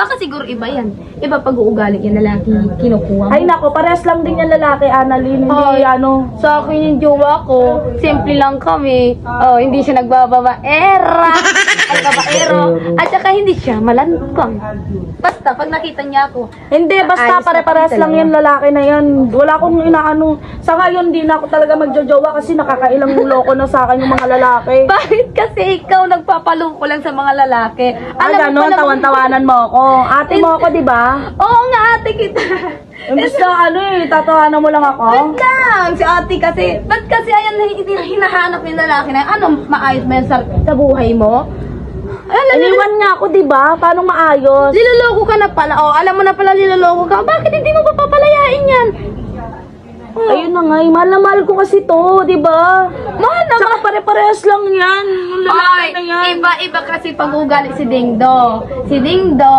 Baka siguro iba yan. Iba pag-uugali yung lalaki kinukuha mo. Ay nako, parehas lang din yung lalaki, Annalyn. Hindi Ay, ano. Sa akin yung jowa ko, simple lang kami. Oh, hindi siya nagbababaera. Ay, babaero. At saka hindi siya malantang. Basta, pag nakita niya ako, Hindi, basta ayos na pare-parehas lang talaga. yung lalaki na yan. Wala akong inaano. Sa ngayon, di na ako talaga magjojowa kasi nakakailang loko na sa akin yung mga lalaki. bakit kasi ikaw nagpapalungko lang sa mga lalaki? Ay, mo ganon, pala- tawan-tawanan mo ako. Ate mo ako, di ba? Oo nga, ate kita. Basta ano tatawanan mo lang ako. Wait lang, si ate kasi, ba't kasi ayan hinahanap ng lalaki na, ano, maayos ba yan sa buhay mo? Iniwan nga ako, di ba? Paano maayos? Niloloko ka na pala. Oh, alam mo na pala niloloko ka. Bakit hindi mo pa papalayain yan? Ayun na nga, mahal na mahal ko kasi to, di ba? Mahal na Tsaka pare-parehas lang yan. Yung lalaki Ay, na yan. iba-iba kasi pag-ugali si Dingdo. Si Dingdo,